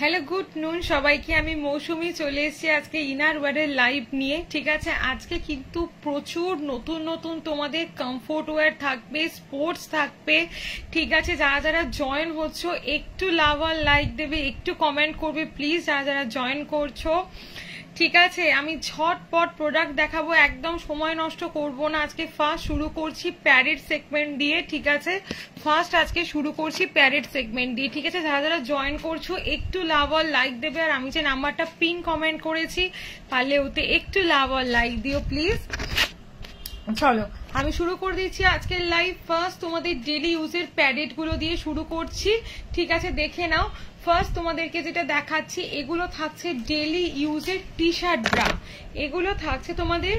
Hello good নুন সবাইকে, আমি মৌসুমি চলে এসেছি আজকে ইনার ওয়্যারের লাইভ নিয়ে। ঠিক আছে, আজকে কিন্তু প্রচুর নতুন নতুন তোমাদের কমফোর্ট ওয়্যার থাকবে, স্পোর্টস থাকবে। ঠিক আছে, যারা যারা জয়েন হচ্ছ একটু লাভ আর লাইক দেবে, একটু কমেন্ট করবে প্লিজ যারা যারা জয়েন করছো। ঠিক আছে, আমি ঝটপট প্রোডাক্ট দেখাবো, একদম সময় নষ্ট করব না। আজকে ফার্স্ট শুরু করছি প্যারেড সেগমেন্ট দিয়ে। ঠিক আছে, ফার্স্ট আজকে শুরু করছি প্যারেড সেগমেন্ট দিয়ে। ঠিক আছে, যারা যারা জয়েন করছো একটু লাভ আর লাইক দেবে, আর আমি যে নাম্বারটা পিন কমেন্ট করেছি পারলে ওতে একটু লাভ আর লাইক দিও প্লিজ। চলো আমি শুরু করে দিচ্ছি আজকের লাইভ। ফার্স্ট তোমাদের ডেলি ইউজের প্যাডেড গুলো দিয়ে শুরু করছি। ঠিক আছে, দেখে নাও। ফার্স্ট তোমাদেরকে যেটা দেখাচ্ছি, এগুলো থাকছে ডেলি ইউজের টি শার্ট ব্রা। এগুলো থাকছে তোমাদের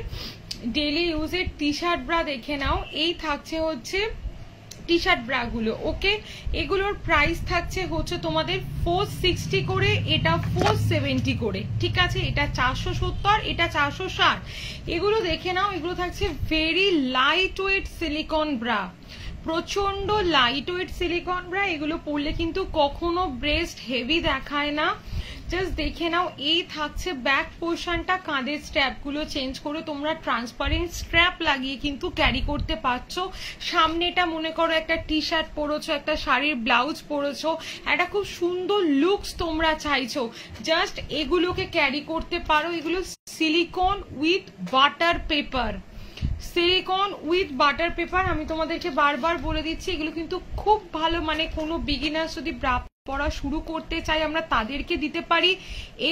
ডেলি ইউজের টি শার্ট ব্রা, দেখে নাও। এই থাকছে হচ্ছে টি শার্ট ব্রা গুলো। ওকে, এগুলোর প্রাইস থাকছে হচ্ছে তোমাদের 460 করে, এটা 470 করে। ঠিক আছে, এটা 470, এটা 460। এগুলো দেখে নাও, এগুলো থাকছে very light weight silicone bra, প্রচন্ড লাইট ওয়েট সিলিকন ব্রা। এগুলো পরলে কিন্তু কখনো ব্রেস্ট হেভি দেখায় না। জাস্ট দেখে নাও, এই থাকছে ব্যাক পোর্শনটা, কাঁধের স্ট্র্যাপ গুলো চেঞ্জ করে তোমরা ট্রান্সপারেন্ট স্ট্র্যাপ লাগিয়ে কিন্তু ক্যারি করতে পারছো। সামনেটা মনে করো একটা টি শার্ট পরেছো, একটা শাড়ির ব্লাউজ পরেছো, একটা খুব সুন্দর লুকস তোমরা চাইছো, জাস্ট এগুলোকে ক্যারি করতে পারো। এগুলো silicone with butter paper, silicone with butter paper. আমি তোমাদেরকে বারবার বলে দিচ্ছি, এগুলো কিন্তু খুব ভালো। মানে কোনো বিগিনার যদি ব্রা পরা শুরু করতে চাই আমরা তাদেরকে দিতে পারি,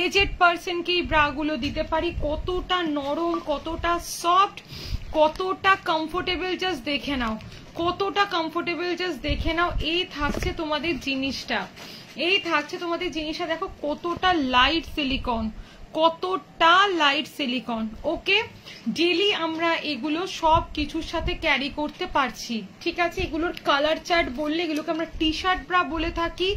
এজেড পার্সনকে এই ব্রাগুলো দিতে পারি। কতটা নরম, কতটা সফট, কতটা কমফোর্টেবল, জাস্ট দেখে নাও কতটা কমফোর্টেবল, জাস্ট দেখে নাও। এই থাকছে তোমাদের জিনিসটা, এই থাকছে তোমাদের জিনিসটা, দেখো কতটা লাইট সিলিকন, কতটা লাইট সিলিকন। ওকে, ডেলি আমরা এগুলো সব কিছুর সাথে ক্যারি করতে পারছি। ঠিক আছে, এগুলোর কালার চার্ট বললে এগুলোকে আমরা টি শার্ট ব্রা বলে থাকি।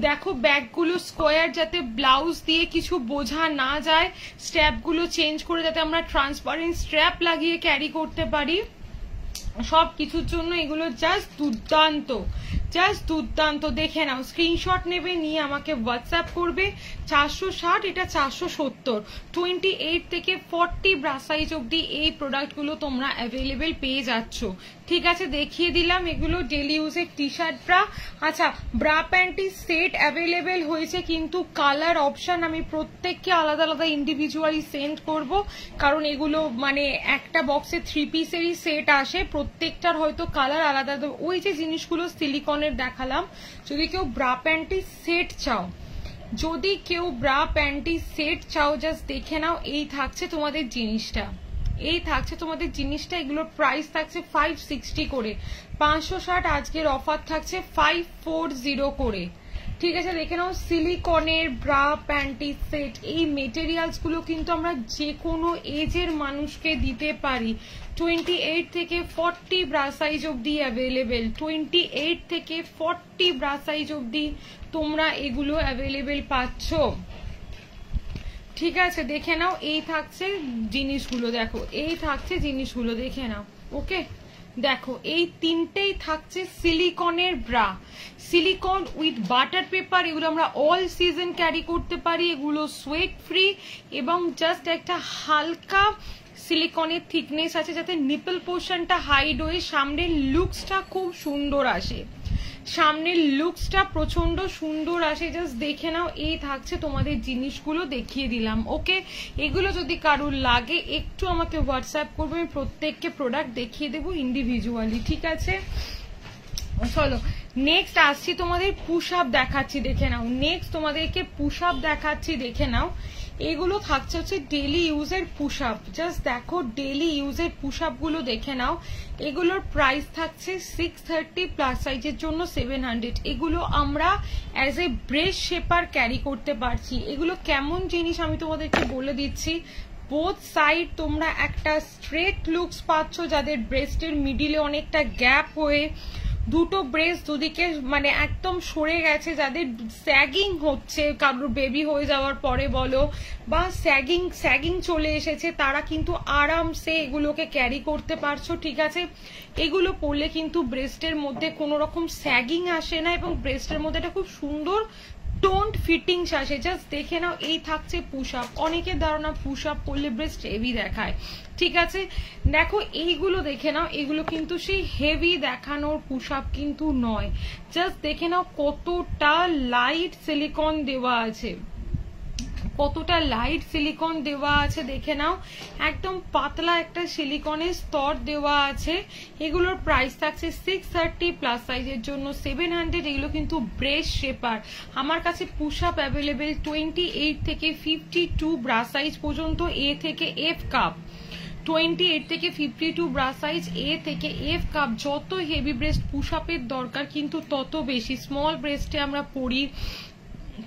দেখো ব্যাগগুলো স্কোয়ার, যাতে ব্লাউজ দিয়ে কিছু বোঝা না যায়, স্ট্র্যাপগুলো চেঞ্জ করে যাতে আমরা ট্রান্সপারেন্ট স্ট্র্যাপ লাগিয়ে ক্যারি করতে পারি। সব কিছুর জন্য এগুলো জাস্ট দুর্দান্ত, জাস্ট দুর্দান্ত। দেখে নাও, স্ক্রিনশট নেবে, নিয়ে আমাকে হোয়াটসঅ্যাপ করবে। 460, এটা 470, 28 থেকে 40 ব্রা সাইজ অব্দি এই প্রোডাক্টগুলো তোমরা অ্যাভেলেবেল পেয়ে যাচ্ছ। ঠিক আছে, দেখিয়ে দিলাম এগুলো ডেলি ইউজের টি শার্ট ব্রা। আচ্ছা, ব্রা প্যান্টি সেট অ্যাভেলেবেল হয়েছে, কিন্তু কালার অপশন আমি প্রত্যেককে আলাদা আলাদা ইন্ডিভিজুয়ালি সেন্ড করব, কারণ এগুলো মানে একটা বক্সে 3 পিসেরই সেট আসে, প্রত্যেকটার হয়তো কালার আলাদা। ওই যে জিনিসগুলো সিলিকনের দেখালাম, যদি কেউ ব্রা প্যান্টি সেট চাও, যদি কেউ ব্রা প্যান্টি সেট চাও, জাস্ট দেখে নাও। এই থাকছে তোমাদের জিনিসটা, এই থাকছে তোমাদের জিনিসটা। এগুলোর প্রাইস থাকছে 560 করে, 560 আজকের অফার থাকছে 540 করে। ঠিক আছে, দেখে নাও, সিলিকনের ব্রা প্যান্টি সেট। এই মেটেরিয়ালস গুলো কিন্তু আমরা যে কোনো এজের মানুষকে দিতে পারি। 28 থেকে 40 ব্রা সাইজ অব্দি অ্যাভেলেবেল, 28 থেকে 40 ব্রা সাইজ অব্দি তোমরা এগুলো অ্যাভেলেবেল পাচ্ছ। ঠিক আছে, দেখে নাও, এই থাকছে জিনিসগুলো, দেখো এই থাকছে জিনিসগুলো, দেখে নাও। ওকে, দেখো এই তিনটেই থাকছে সিলিকনের bra, silicon with butter paper. এগুলো আমরা অল সিজন ক্যারি করতে পারি, এগুলো সোয়েট ফ্রি এবং জাস্ট একটা হালকা সিলিকনের থিকনেস আছে, যাতে নিপল পোর্শনটা হাইড হয়ে সামনের লুকসটা খুব সুন্দর আসে, সামনের লুকসটা প্রচন্ড সুন্দর আসে। জাস্ট দেখে নাও, এই থাকছে তোমাদের জিনিসগুলো, দেখিয়ে দিলাম। ওকে, এগুলো যদি কারুর লাগে একটু আমাকে হোয়াটসঅ্যাপ করবে, আমি প্রত্যেককে প্রোডাক্ট দেখিয়ে দেবো ইন্ডিভিজুয়ালি। ঠিক আছে, চলো নেক্সট আসছি, তোমাদের পুশ আপ দেখাচ্ছি, দেখে নাও। নেক্সট তোমাদেরকে পুশ আপ দেখাচ্ছি, দেখে নাও। এগুলো থাকছে হচ্ছে ডেলি ইউজের পুশ আপ, জাস্ট দেখো ডেলি ইউজের পুশ আপ গুলো দেখে নাও। এগুলোর প্রাইস থাকছে 630, প্লাস সাইজের জন্য 700। এগুলো আমরা as a breast shaper carry করতে পারছি। এগুলো কেমন জিনিস আমি তোমাদেরকে বলে দিচ্ছি। বোথ সাইড তোমরা একটা স্ট্রেট লুকস পাচ্ছ, যাদের ব্রেস্টের মিডিলে অনেকটা গ্যাপ হয়ে দুটো ব্রেস্ট দুদিকে মানে একদম সরে গেছে, যাদের স্যাগিং হচ্ছে কারোর বেবি হয়ে যাওয়ার পরে বলো, বা স্যাগিং চলে এসেছে, তারা কিন্তু আরামসে এগুলোকে ক্যারি করতে পারছো। ঠিক আছে, এগুলো পরলে কিন্তু ব্রেস্টের মধ্যে কোনো রকম স্যাগিং আসে না, এবং ব্রেস্টের মধ্যে একটা খুব সুন্দর টোন্ড ফিটিংস আসে, জাস্ট দেখে নাও। এই থাকছে পুশ আপ, অনেকের ধারণা পুশ আপ করলে ব্রেস্ট হেভি দেখায়, ঠিক আছে? দেখো এইগুলো দেখে নাও, এগুলো কিন্তু সেই হেভি দেখানোর পুশ আপ কিন্তু নয়। জাস্ট দেখে নাও কতটা লাইট সিলিকন দেওয়া আছে, কতটা লাইট সিলিকন দেওয়া আছে দেখে নাও, একদম পাতলা একটা সিলিকনের স্তর দেওয়া আছে। এগুলোর প্রাইস থাকছে 630, প্লাস সাইজের জন্য 700। এগুলো কিন্তু ব্রেস্ট শেপার। আমার কাছে পুশ আপ অ্যাভেলেবেল 28 থেকে 52 ব্রা সাইজ পর্যন্ত, এ থেকে এফ কাপ। 28 থেকে 52 ব্রা সাইজ, এ থেকে এফ কাপ। যত হেভি ব্রেস্ট পুশ আপের দরকার কিন্তু তত বেশি। স্মল ব্রেস্টে আমরা পড়ি,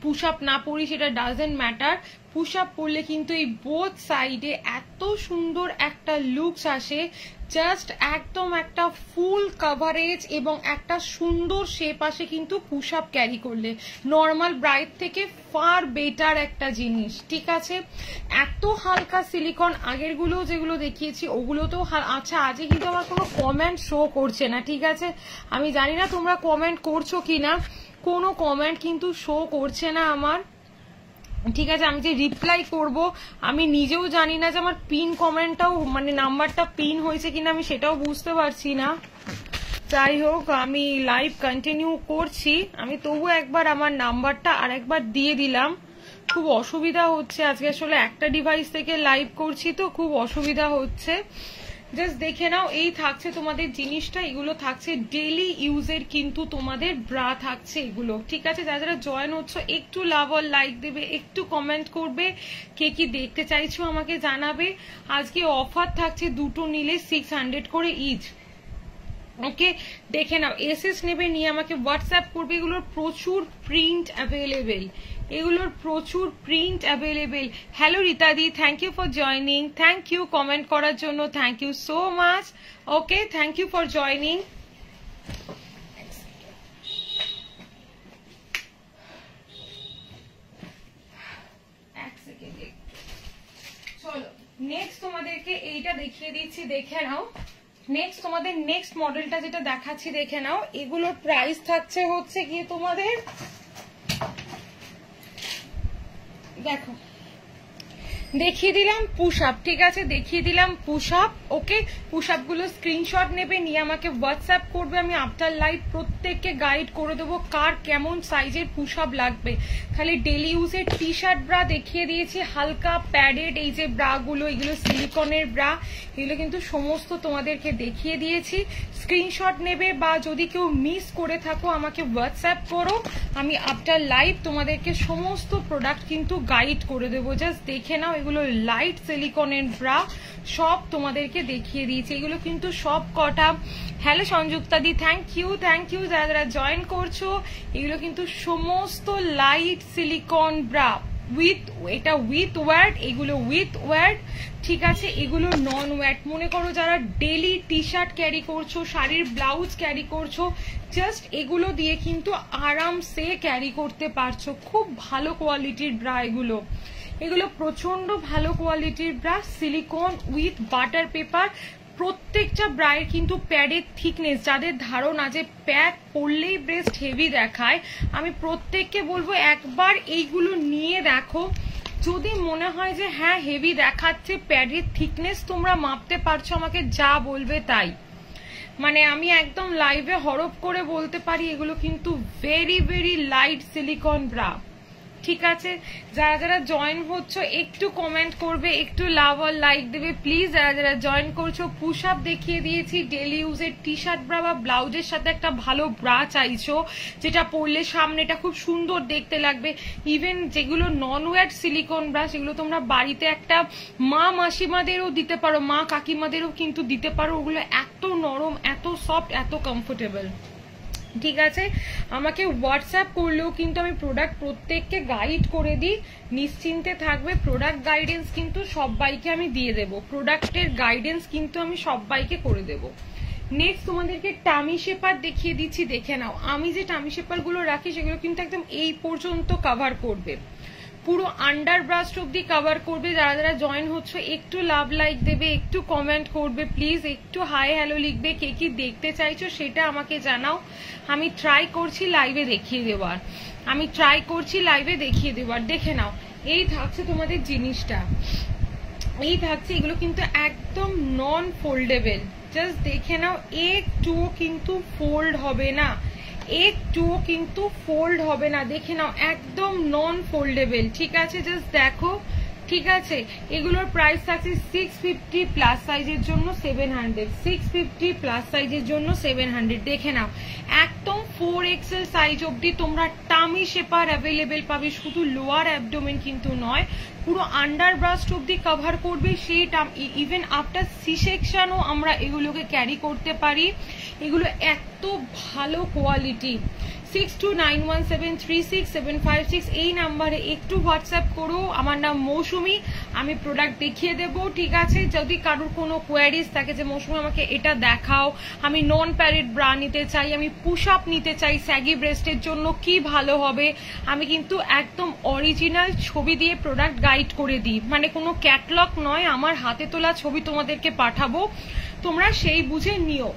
পুশ আপ না পড়ি সেটা ডাজেন্ট ম্যাটার। পুশ আপ পরলে কিন্তু এই বোথ সাইডে এত সুন্দর একটা লুকস আসে, জাস্ট একদম একটা ফুল কভারেজ এবং একটা সুন্দর শেপ আসে কিন্তু পুশ আপ ক্যারি করলে। নর্মাল ব্রাইড থেকে ফার বেটার একটা জিনিস, ঠিক আছে? এত হালকা সিলিকন, আগেরগুলো যেগুলো দেখিয়েছি ওগুলোতেও আচ্ছা আজকে কিন্তু আমার কোনো কমেন্ট শো করছে না, ঠিক আছে? আমি জানি না তোমরা কমেন্ট করছো কিনা, কোনো কমেন্ট কিন্তু শো করছে না আমার, ঠিক আছে? আমি যে রিপ্লাই করব আমি নিজেও জানি না যে আমার পিন কমেন্টটাও মানে নাম্বারটা পিন হয়েছে কিনা আমি সেটাও বুঝতে পারছি না। যাই হোক, আমি লাইভ কন্টিনিউ করছি, আমি তবু একবার আমার নাম্বারটা আরেকবার দিয়ে দিলাম। খুব অসুবিধা হচ্ছে আজকে, আসলে একটা ডিভাইস থেকে লাইভ করছি তো খুব অসুবিধা হচ্ছে। জাস্ট দেখে নাও, এই থাকছে তোমাদের জিনিসটা। এগুলো থাকছে ডেইলি ইউজের কিন্তু তোমাদের ব্রা থাকছে এগুলো, ঠিক আছে? যারা যারা জয়েন হচ্ছে একটু লাভ আর লাইক দেবে, একটু কমেন্ট করবে, কে কি দেখতে চাইছো আমাকে জানাবে। আজকে অফার থাকছে দুটো নিলে 600 করে ইচ, ওকে? দেখে নাও, এসএস নেবে, নিয়ে আমাকে হোয়াটসঅ্যাপ করবে। এগুলোর প্রচুর প্রিন্ট অ্যাভেলেবেল, এগুলোর প্রচুর প্রিন্ট অ্যাভেলেবেল। হ্যালো রীতাদি, thank you for joining, thank you comment করার জন্য, thank you so much. Okay, thank you for joining. চলো নেক্সট তোমাদেরকে এইটা দেখিয়ে দিচ্ছি, দেখে নাও। নেক্সট তোমাদের নেক্সট মডেলটা যেটা দেখাচ্ছি দেখে নাও। এগুলোর প্রাইস থাকছে হচ্ছে গিয়ে তোমাদের, দেখো দেখিয়ে দিলাম পুশ আপ, ঠিক আছে? দেখিয়ে দিলাম পুশ আপ, ওকে? পুশ আপ গুলো স্ক্রিনশট নেবে, নিয়ে আমাকে হোয়াটসঅ্যাপ করবে। আমি আফটার লাইভ প্রত্যেককে গাইড করে দেবো কার কেমন সাইজের পুশ আপ লাগবে। খালি ডেলি ইউজের টি শার্ট ব্রা দেখিয়ে দিয়েছি, হালকা প্যাডেড এই যে ব্রা গুলো, এগুলো সিলিকনের ব্রা, এগুলো কিন্তু সমস্ত তোমাদেরকে দেখিয়ে দিয়েছি। স্ক্রিনশট নেবে, বা যদি কেউ মিস করে থাকো আমাকে হোয়াটসঅ্যাপ করো, আমি আফটার লাইভ তোমাদেরকে সমস্ত প্রোডাক্ট কিন্তু গাইড করে দেবো। জাস্ট দেখে নাও, এগুলো লাইট সিলিকনের ব্রা, সব তোমাদেরকে দেখিয়ে দিয়েছি। এগুলো কিন্তু সব কটা, হ্যালো সংযুক্তা দি, থ্যাংক ইউ, থ্যাংক ইউ যারা যারা জয়েন করছো। এগুলো কিন্তু সমস্ত লাইট সিলিকন ব্রা উইথ, এটা উইথ ওয়ার্ড, এগুলো উইথ ওয়ার্ড, ঠিক আছে? এগুলো নন ওয়ার্ড। মনে করো যারা ডেলি টি শার্ট ক্যারি করছো, শাড়ির ব্লাউজ ক্যারি করছো, জাস্ট এগুলো দিয়ে কিন্তু আরামসে ক্যারি করতে পারছো। খুব ভালো কোয়ালিটির ব্রা এগুলো, এগুলো প্রচন্ড ভালো কোয়ালিটির bra, silicon with butter paper. প্রত্যেকটা ব্রায়ের কিন্তু প্যাডের থিকনেস, যাদের ধারণা যে প্যাড পরলেই ব্রেস্ট হেভি দেখায়, আমি প্রত্যেককে বলবো একবার এইগুলো নিয়ে দেখো। যদি মনে হয় যে হ্যাঁ হেভি দেখাচ্ছে, প্যাডের থিকনেস তোমরা মাপতে পারছো, আমাকে যা বলবে তাই। মানে আমি একদম লাইভে হরপ করে বলতে পারি এগুলো কিন্তু very very light silicone bra, ঠিক আছে? যারা যারা জয়েন হচ্ছে একটু কমেন্ট করবে, একটু লাভ আর লাইক দেবে প্লিজ। যারা যারা জয়েন করছো, পুশ আপ দেখিয়ে দিয়েছি, ডেলি ইউজের টি শার্ট ব্রা বা ব্লাউজের সাথে একটা ভালো ব্রা চাইছো, যেটা পরলে সামনেটা খুব সুন্দর দেখতে লাগবে। ইভেন যেগুলো নন ওয়্যার সিলিকন ব্রা, সেগুলো তোমরা বাড়িতে একটা মা মাসিমাদেরও দিতে পারো, মা কাকিমাদেরও কিন্তু দিতে পারো। ওগুলো এত নরম, এত সফট, এত কমফোর্টেবল, ঠিক আছে? আমাকে হোয়াটসঅ্যাপ করলেও কিন্তু আমি প্রোডাক্ট প্রত্যেককে গাইড করে দিই, নিশ্চিন্তে থাকবে। প্রোডাক্ট গাইডেন্স কিন্তু সবাইকে আমি দিয়ে দেবো, প্রোডাক্টের গাইডেন্স কিন্তু আমি সবাইকে করে দেবো। নেক্সট তোমাদেরকে টামি শেপার দেখিয়ে দিচ্ছি, দেখে নাও। আমি যে টামি শেপার গুলো রাখি সেগুলো কিন্তু একদম এই পর্যন্ত কভার করবে, পুরো আন্ডার ব্রাস্ট অব্দি কভার করবে। যারা যারা জয়েন হচ্ছে একটু লাভ লাইক দেবে, একটু কমেন্ট করবে প্লিজ, একটু হাই হ্যালো লিখবে, কে কি দেখতে চাইছো সেটা আমাকে জানাও। আমি ট্রাই করছি লাইভে দেখিয়ে দেওয়ার, দেখে নাও এই থাকছে তোমাদের জিনিসটা, এই থাকছে। এগুলো কিন্তু একদম নন ফোল্ডেবল, জাস্ট দেখে নাও, একটুও কিন্তু ফোল্ড হবে না, দেখে নাও, একদম নন ফোল্ডেবল। ঠিক আছে, জাস্ট দেখো। ঠিক আছে, এগুলোর প্রাইস থাকছে 650 প্লাস সাইজের জন্য 700, 650 প্লাস সাইজের জন্য 700। দেখে নাও, একদম 4XL সাইজ অবধি তোমরা টামি শেপার অ্যাভেলেবেল পাবে, শুধু লোয়ার অ্যাবডোমেন কিন্তু নয়, পুরো আন্ডার ব্রাস্ট অব্দি কভার করবে। সেই ইভেন আফটার সি সেকশনও আমরা এগুলোকে ক্যারি করতে পারি। এগুলো এত ভালো কোয়ালিটি। 6291736756 এই নাম্বারে একটু হোয়াটসঅ্যাপ করো। আমার নাম মৌসুমি, আমি প্রোডাক্ট দেখিয়ে দেব। ঠিক আছে, যদি কারোর কোনো কোয়ারিজ থাকে যে মৌসুমি আমাকে এটা দেখাও, আমি নন প্যারেড ব্রা নিতে চাই, আমি পুশ আপ নিতে চাই স্যাগি ব্রেস্টের জন্য, কি ভালো হবে, আমি কিন্তু একদম অরিজিনাল ছবি দিয়ে প্রোডাক্ট গাইড করে দিই, মানে কোনো ক্যাটলগ নয়, আমার হাতে তোলা ছবি তোমাদেরকে পাঠাবো, তোমরা সেই বুঝে নিও।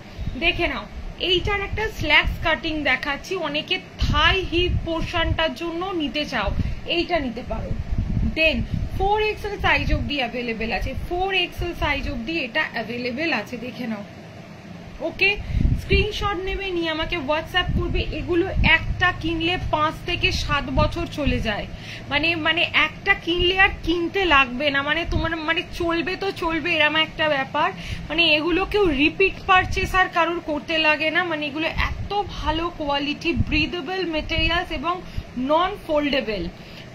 দেখে নাও, এইটার একটা স্ল্যাক্স কাটিং দেখাচ্ছি, অনেকে থাই হিপ পোর্শনটার জন্য নিতে চাও, এইটা নিতে পারো। দেন 4XL সাইজ অব্দি অ্যাভেলেবেল আছে, 4XL সাইজ অব্দি এটা অ্যাভেলেবেল আছে, দেখে নাও। ওকে, স্ক্রিনশট নেবে, নিয়ে আমাকে হোয়াটসঅ্যাপ করবে। এগুলো একটা কিনলে 5 থেকে 7 বছর চলে যায়, মানে একটা কিনলে আর কিনতে লাগবে না, মানে তোমার মানে চলবে তো চলবে, এরকম একটা ব্যাপার। মানে এগুলো কেউ রিপিট পারচেস আর কারোর করতে লাগে না, মানে এগুলো এত ভালো কোয়ালিটি, ব্রিদেবল মেটেরিয়ালস এবং নন ফোল্ডেবল,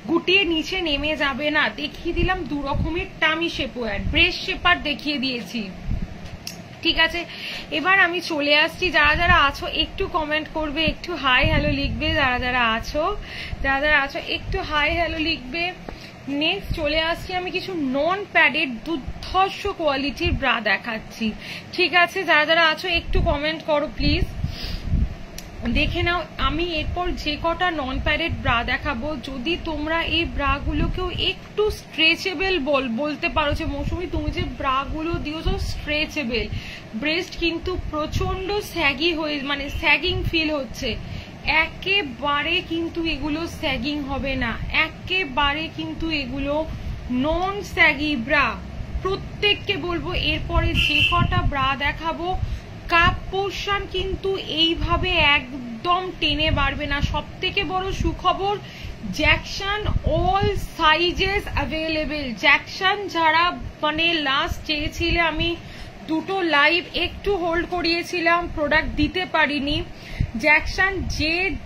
গুটিয়ে নিচে নেমে যাবে না। দেখিয়ে দিলাম 2 রকমের টামি শেপওয়্যার, ব্রেস্ট শেপার দেখিয়ে দিয়েছি। ঠিক আছে, এবার আমি চলে আসছি। যারা যারা আছো একটু কমেন্ট করবে, একটু হাই হ্যালো লিখবে, যারা যারা আছো একটু হাই হ্যালো লিখবে। নেক্সট চলে আসছি, আমি কিছু নন প্যাডেড দুর্ধর্ষ কোয়ালিটির ব্রা দেখাচ্ছি। ঠিক আছে, যারা যারা আছো একটু কমেন্ট করো প্লিজ। দেখে নাও, আমি এরপর যে কটা নন প্যাডেড ব্রা দেখাবো, যদি তোমরা এই ব্রাগুলোকেও একটু স্ট্রেচেবল বলতে পারো যে মৌসুমি তুমি যে ব্রাগুলো দিয়েছো স্ট্রেচেবল, ব্রেস্ট কিন্তু প্রচন্ড স্যাগি হয়ে, মানে স্যাগিং ফিল হচ্ছে, একেবারে কিন্তু এগুলো স্যাগিং হবে না, একেবারে কিন্তু এগুলো নন স্যাগি ব্রা। প্রত্যেককে বলবো এরপরে যে কটা ব্রা দেখাবো, কাপ পোর্শন কিন্তু এইভাবে একদম টেনে বাড়বে না। সব থেকে বড় সুখবর, Jackson all sizes available. Jackson যারা মানে লাস্ট চেয়েছিলে, আমি 2টো লাইভ একটু হোল্ড করিয়েছিলাম, প্রোডাক্ট দিতে পারিনি। জ্যাকসন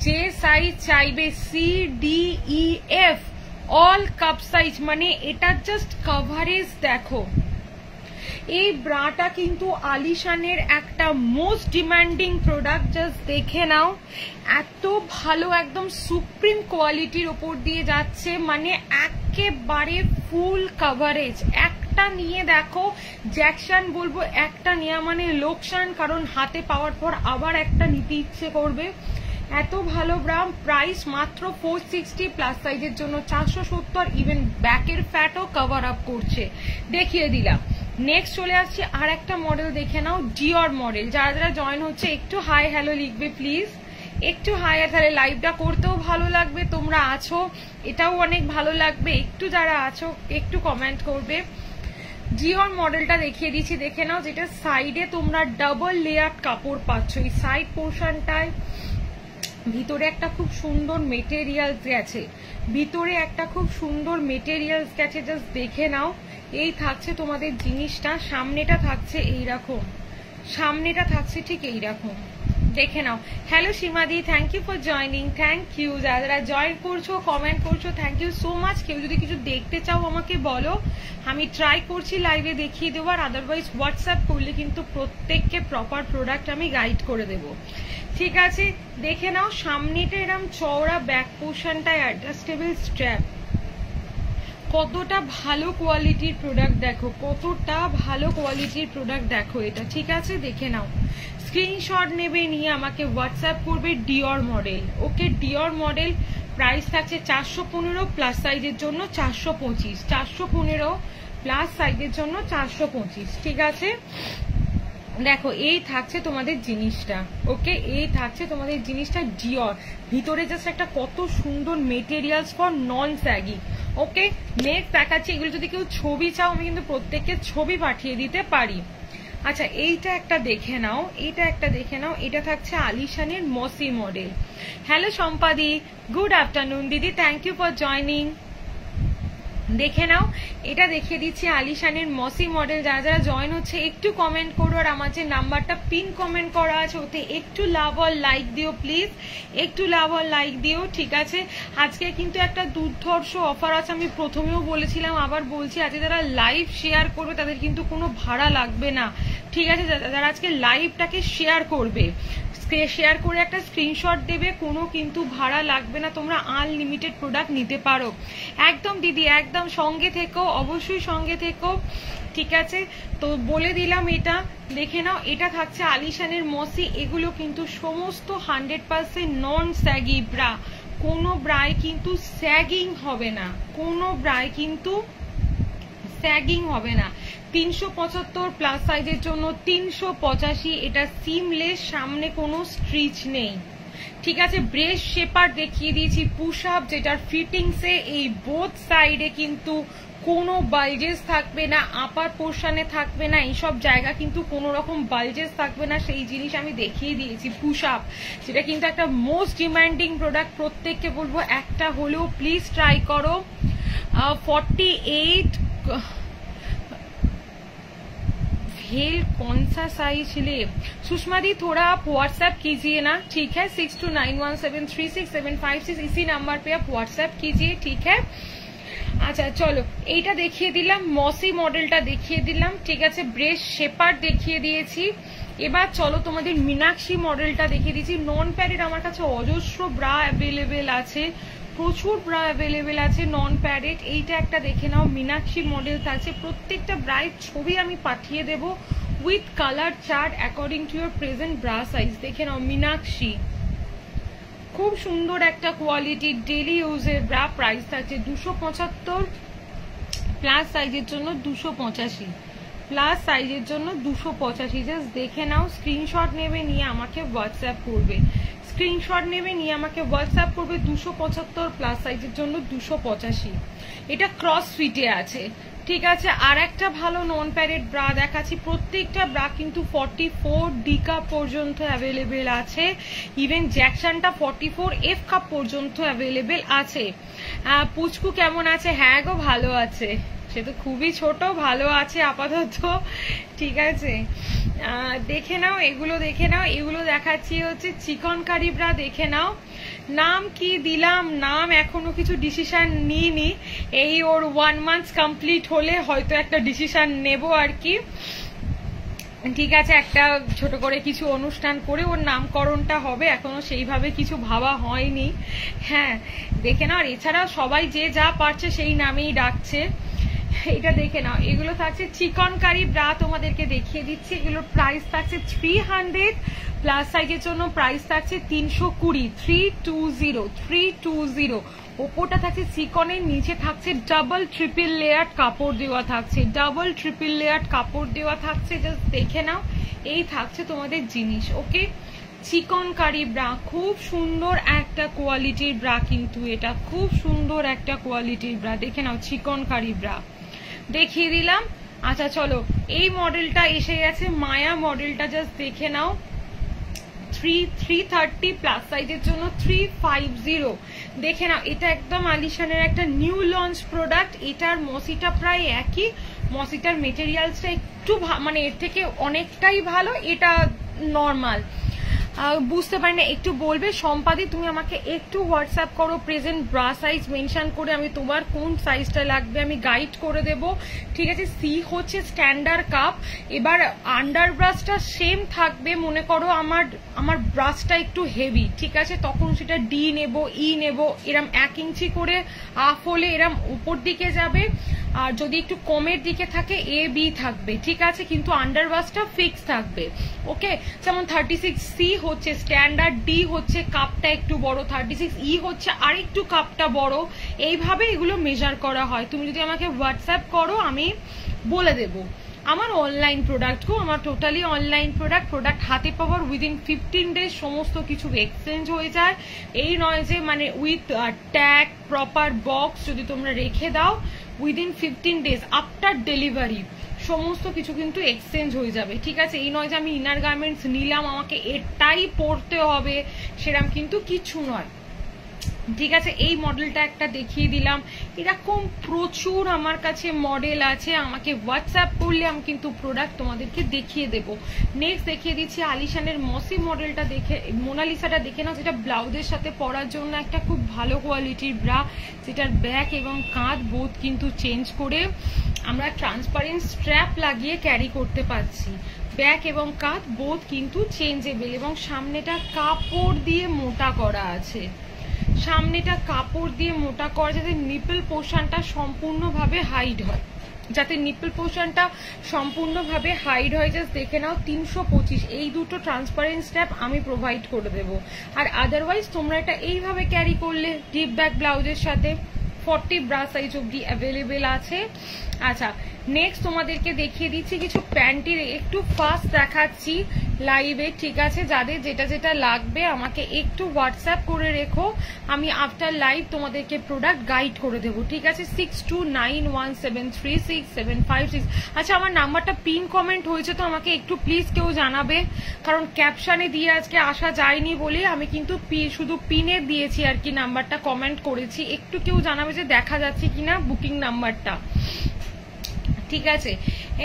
যে সাইজ চাইবে, CDEF অল কাপ সাইজ, মানে এটা জাস্ট কভারেজ দেখো। এই ব্রাটা কিন্তু আলিশানের একটা মোস্ট ডিমান্ডিং প্রোডাক্ট, জাস্ট দেখে নাও, এত ভালো, একদম সুপ্রিম কোয়ালিটির ওপর দিয়ে যাচ্ছে, মানে একেবারে ফুল কভারেজ। একটা নিয়ে দেখো, জ্যাকসন বলবো একটা নেওয়া মানে লোকসান, কারণ হাতে পাওয়ার পর আবার একটা নিতে ইচ্ছে করবে। এত ভালো ব্রা, প্রাইস মাত্র 460 প্লাস সাইজের জন্য 470, ইভেন ব্যাকের ফ্যাটও কভার আপ করছে, দেখিয়ে দিলাম। নেক্সট চলে আসছি আর একটা মডেল, দেখে নাও, ডিওর মডেল। যারা যারা জয়েন হচ্ছে একটু হাই হ্যালো লিখবে প্লিজ, একটু হাই, তাহলে লাইভটা করতেও ভালো লাগবে, তোমরা আছো এটাও অনেক ভালো লাগবে। একটু যারা আছো একটু কমেন্ট করবে। ডিওর মডেলটা দেখিয়ে দিচ্ছি, দেখে নাও, যেটা সাইডে তোমরা ডাবল লেয়ার কাপড় পাচ্ছ, এই সাইড পোর্শনটায় ভিতরে একটা খুব সুন্দর মেটেরিয়ালস গেছে, জাস্ট দেখে নাও। এই থাকছে তোমাদের জিনিসটা, সামনেটা থাকছে এইরকম, ঠিক এইরকম, দেখে নাও। হ্যালো সীমাদি, thank you for joining, thank you. যারা জয়েন করছো, কমেন্ট করছো, থ্যাংক ইউ সো মাচ। কেউ যদি কিছু দেখতে চাও আমাকে বলো, আমি ট্রাই করছি লাইভে দেখিয়ে দেওয়ার, আদারওয়াইজ হোয়াটসঅ্যাপ করলে কিন্তু প্রত্যেককে প্রপার প্রোডাক্ট আমি গাইড করে দেবো। ঠিক আছে, দেখে নাও, সামনেটা এরকম চওড়া, ব্যাক পোর্শনটায় অ্যাডজাস্টেবল স্ট্র্যাপ, কতটা ভালো কোয়ালিটির প্রোডাক্ট দেখো, এটা। ঠিক আছে, দেখে নাও, স্ক্রিনশট নেবে, নিয়ে আমাকে হোয়াটসঅ্যাপ করবে। ডিওর মডেল, ওকে, ডিওর মডেল প্রাইস থাকছে 415, প্লাস সাইজের জন্য 425, 415 প্লাস সাইজের জন্য 425। ঠিক আছে, দেখো এই থাকছে তোমাদের জিনিসটা। ওকে, এই থাকছে তোমাদের জিনিসটা ডিওর, ভিতরে জাস্ট একটা কত সুন্দর materials for non saggy. Okay, next দেখাচ্ছি, এগুলো যদি কেউ ছবি চাও আমি কিন্তু প্রত্যেককে ছবি পাঠিয়ে দিতে পারি। আচ্ছা, এইটা একটা দেখে নাও, এইটা একটা দেখে নাও, এটা থাকছে আলিশানের মসি মডেল। হ্যালো সম্পাদি, গুড আফটারনুন দিদি, থ্যাংক ইউ ফর জয়নিং। দেখে নাও, এটা দেখিয়ে দিচ্ছি আলিশানের মসি মডেল। যারা যারা জয়েন হচ্ছে একটু কমেন্ট করো, আর আমার যে নাম্বারটা পিন কমেন্ট করা আছে ওতে একটু লাভ আর লাইক দিও প্লিজ, একটু লাভ আর লাইক দিও। ঠিক আছে, আজকে কিন্তু একটা দুর্ধর্ষ অফার আছে, আমি প্রথমেও বলেছিলাম আবার বলছি, আজকে যারা লাইভ শেয়ার করবে তাদের কিন্তু কোনো ভাড়া লাগবে না। ঠিক আছে, যারা আজকে লাইভটাকে শেয়ার করবে, শেয়ার করে একটা স্ক্রিনশট দেবে, কোনো কিন্তু ভাড়া লাগবে না, তোমরা আনলিমিটেড প্রোডাক্ট নিতে পারো। একদম দিদি, একদম সঙ্গে থেকো, অবশ্যই সঙ্গে থেকো। ঠিক আছে, তো বলে দিলাম এটা দেখে নাও। এটা থাকছে আলিশানের মসি, এগুলো কিন্তু সমস্ত 100% নন স্যাগি ব্রা, কোনো ব্রায় কিন্তু স্যাগিং হবে না, কোনো ব্রায় কিন্তু স্যাগিং হবে না। 375 প্লাস সাইজের জন্য 385, এটা সিমলেস, সামনে কোনো স্ট্রিচ নেই। ঠিক আছে, ব্রেস্ট শেপার দেখিয়ে দিয়েছি, পুশ আপ যেটার ফিটিংসে এই বোথ সাইডে কিন্তু কোনো বালজেস থাকবে না, আপার পোর্শনে থাকবে না, এইসব জায়গা কিন্তু কোনো রকম বালজেস থাকবে না, সেই জিনিস আমি দেখিয়ে দিয়েছি। পুশ আপ যেটা কিন্তু একটা মোস্ট ডিমান্ডিং প্রোডাক্ট, প্রত্যেককে বলবো একটা হলেও প্লিজ ট্রাই করো। 48 भेल कौन सा साइज ले? सुषमा दी थोड़ा आप व्हाट्सएप कीजिए ना, ठीक है। 6291736756 इसी नंबर पे आप व्हाट्सएप कीजिए, ठीक है। আচ্ছা চলো, এইটা দেখিয়ে দিলাম, মসি মডেলটা দেখিয়ে দিলাম, ঠিক আছে। ব্রেস্ট শেপার দেখিয়ে দিয়েছি, এবার চলো তোমাদের মীনাক্ষী মডেলটা দেখিয়ে দিয়েছি। নন প্যাডেড আমার কাছে অজস্র ব্রা অ্যাভেলেবেল আছে, প্রচুর ব্রা অ্যাভেলেবেল আছে নন প্যাডেড। এইটা একটা দেখে নাও, মীনাক্ষী মডেল থাকছে, প্রত্যেকটা ব্রাইট ছবি আমি পাঠিয়ে দেবো with colour chart according to your present bra size. দেখে নাও মীনাক্ষী, খুব সুন্দর একটা কোয়ালিটির ডেলি ইউজের ব্রা। প্রাইস থাকছে 275, প্লাস সাইজের জন্য 285, প্লাস সাইজের জন্য 285। জাস্ট দেখে নাও, স্ক্রিনশট নেবে, নিয়ে আমাকে হোয়াটসঅ্যাপ করবে, স্ক্রিনশট নেবে, নিয়ে আমাকে হোয়াটসঅ্যাপ করবে। 275 প্লাস সাইজের জন্য 285, এটা ক্রস ফিটে আছে, ঠিক আছে। আর একটা ভালো নন প্যাডেড ব্রা দেখাচ্ছি, প্রত্যেকটা ব্রা কিন্তু 44 ডি কাপ পর্যন্ত অ্যাভেলেবেল আছে, ইভেন জ্যাকশনটা 44 এফ কাপ পর্যন্ত অ্যাভেলেবেল আছে। পুচকু কেমন আছে? হ্যাঁ গো, ভালো আছে, সে তো খুবই ছোট, ভালো আছে আপাতত, ঠিক আছে। দেখে নাও এগুলো, দেখে নাও এগুলো দেখাচ্ছি হচ্ছে চিকনকারি ব্রা, দেখে নাও। নাম কি দিলাম, নাম এখনো কিছু ডিসিশন নিইনি, এই ওর 1 মান্থ কমপ্লিট হলে হয়তো একটা ডিসিশন নেব আর কি, ঠিক আছে। একটা ছোট করে কিছু অনুষ্ঠান করে ওর নামকরণটা হবে, এখনো সেইভাবে কিছু ভাবা হয়নি। হ্যাঁ দেখে নাও, আর এছাড়া সবাই যে যা পারছে সেই নামেই ডাকছে। এটা দেখে নাও, এগুলো থাকছে চিকনকারি ব্রা, তোমাদেরকে দেখিয়ে দিচ্ছি। এগুলোর প্রাইস থাকছে 300, প্লাস সাইজের জন্য প্রাইস থাকছে 320, 320। ওপরটা থাকছে চিকনের, নিচে থাকছে ডাবল ট্রিপল লেয়ার কাপড় দেওয়া থাকছে, ডাবল ট্রিপল লেয়ার কাপড় দেওয়া থাকছে। জাস্ট দেখে নাও, এই থাকছে তোমাদের জিনিস। ওকে, চিকনকারি ব্রা, খুব সুন্দর একটা কোয়ালিটির ব্রা, কিন্তু এটা খুব সুন্দর একটা কোয়ালিটির ব্রা। দেখে নাও চিকনকারি ব্রা দেখিয়ে দিলাম। আচ্ছা চলো, এই মডেলটা এসে গেছে, মায়া মডেলটা, জাস্ট দেখে নাও। 330 প্লাস সাইজের জন্য 350, দেখে নাও। এটা একদম আলিশানের একটা নিউ লঞ্চ প্রোডাক্ট, এটার মসিটা প্রায় একই, মসিটার মেটেরিয়ালসটা একটু মানে এর থেকে অনেকটাই ভালো, এটা নর্মাল। বুঝতে পারি না, একটু বলবে সম্পাদি, তুমি আমাকে একটু হোয়াটসঅ্যাপ করো প্রেজেন্ট ব্রা সাইজ মেনশন করে, আমি তোমার কোন সাইজটা লাগবে আমি গাইড করে দেব, ঠিক আছে। সি হচ্ছে স্ট্যান্ডার্ড কাপ। এবার আন্ডার ব্রাশটা সেম থাকবে, মনে করো আমার ব্রাশটা একটু হেভি, ঠিক আছে, তখন সেটা ডি নেব, ই নেব, এরম 1 ইঞ্চি করে আপ হলে এরম উপর দিকে যাবে, আর যদি একটু কমের দিকে থাকে এ বি থাকবে, ঠিক আছে, কিন্তু আন্ডার ব্রাশটা ফিক্স থাকবে। ওকে, যেমন 36 সি হচ্ছে স্ট্যান্ডার্ড, ডি হচ্ছে কাপটা একটু বড়, 36, ই হচ্ছে আরেকটু কাপটা বড়, এইভাবে এগুলো মেজার করা হয়। তুমি যদি আমাকে হোয়াটসঅ্যাপ করো আমি বলে দেবো। আমার অনলাইন প্রোডাক্ট গো, আমার টোটালি অনলাইন প্রোডাক্ট হাতে পাওয়ার উইদিন 15 ডেজ সমস্ত কিছু এক্সচেঞ্জ হয়ে যায়। এই নয় যে মানে উইথ ট্যাগ প্রপার বক্স যদি তোমরা রেখে দাও উইদিন 15 ডেজ আফটার ডেলিভারি সমস্ত কিছু কিন্তু এক্সচেঞ্জ হয়ে যাবে, ঠিক আছে। এই নয় যে আমি ইনার গার্মেন্টস নিলাম আমাকে এটাই পরতে হবে, সেরকম কিন্তু কিছু নয়, ঠিক আছে। এই মডেলটা একটা দেখিয়ে দিলাম, এরকম প্রচুর আমার কাছে মডেল আছে, আমাকে হোয়াটসঅ্যাপ করলে আমি কিন্তু প্রোডাক্ট তোমাদেরকে দেখিয়ে দেব। নেক্সট দেখিয়ে দিচ্ছি আলিশানের মসি মডেলটা, দেখে মোনালিসাটা দেখে নাও, যেটা ব্লাউজের সাথে পরার জন্য একটা খুব ভালো কোয়ালিটির ব্রা, যেটার ব্যাক এবং কাঁধ বোথ কিন্তু চেঞ্জ করে আমরা ট্রান্সপারেন্ট স্ট্র্যাপ লাগিয়ে ক্যারি করতে পারছি। ব্যাক এবং কাঁধ বোথ কিন্তু চেঞ্জেবল এবং সামনেটা কাপড় দিয়ে মোটা করা আছে, সামনেটা কাপড় দিয়ে মোটা করা যাতে নিপল পোর্শনটা সম্পূর্ণভাবে হাইড হয়, যাতে নিপল পোর্শনটা সম্পূর্ণভাবে হাইড হয়। জাস্ট দেখে নাও 325, এই দুটো ট্রান্সপারেন্ট স্ট্র্যাপ আমি প্রোভাইড করে দেবো। আর আদারওয়াইজ তোমরা এটা এইভাবে ক্যারি করলে ডিপ ব্যাক ব্লাউজের সাথে 40 ব্রা সাইজ অব্দি অ্যাভেলেবেল আছে। আচ্ছা নেক্সট তোমাদেরকে দেখিয়ে দিচ্ছি কিছু প্যান্টির, একটু ফাস্ট দেখাচ্ছি লাইভে, ঠিক আছে। যাদের যেটা যেটা লাগবে আমাকে একটু হোয়াটসঅ্যাপ করে রেখো, আমি আফটার লাইভ তোমাদেরকে প্রোডাক্ট গাইড করে দেবো, ঠিক আছে। 6291736756। আচ্ছা আমার নাম্বারটা পিন কমেন্ট হয়েছে তো আমাকে একটু প্লিজ কেউ জানাবে, কারণ ক্যাপশনে দিয়ে আজকে আসা যায়নি বলে আমি কিন্তু শুধু পিনে দিয়েছি আর কি, নাম্বারটা কমেন্ট করেছি, একটু কেউ জানাবে যে দেখা যাচ্ছে কিনা বুকিং নাম্বারটা, ঠিক আছে।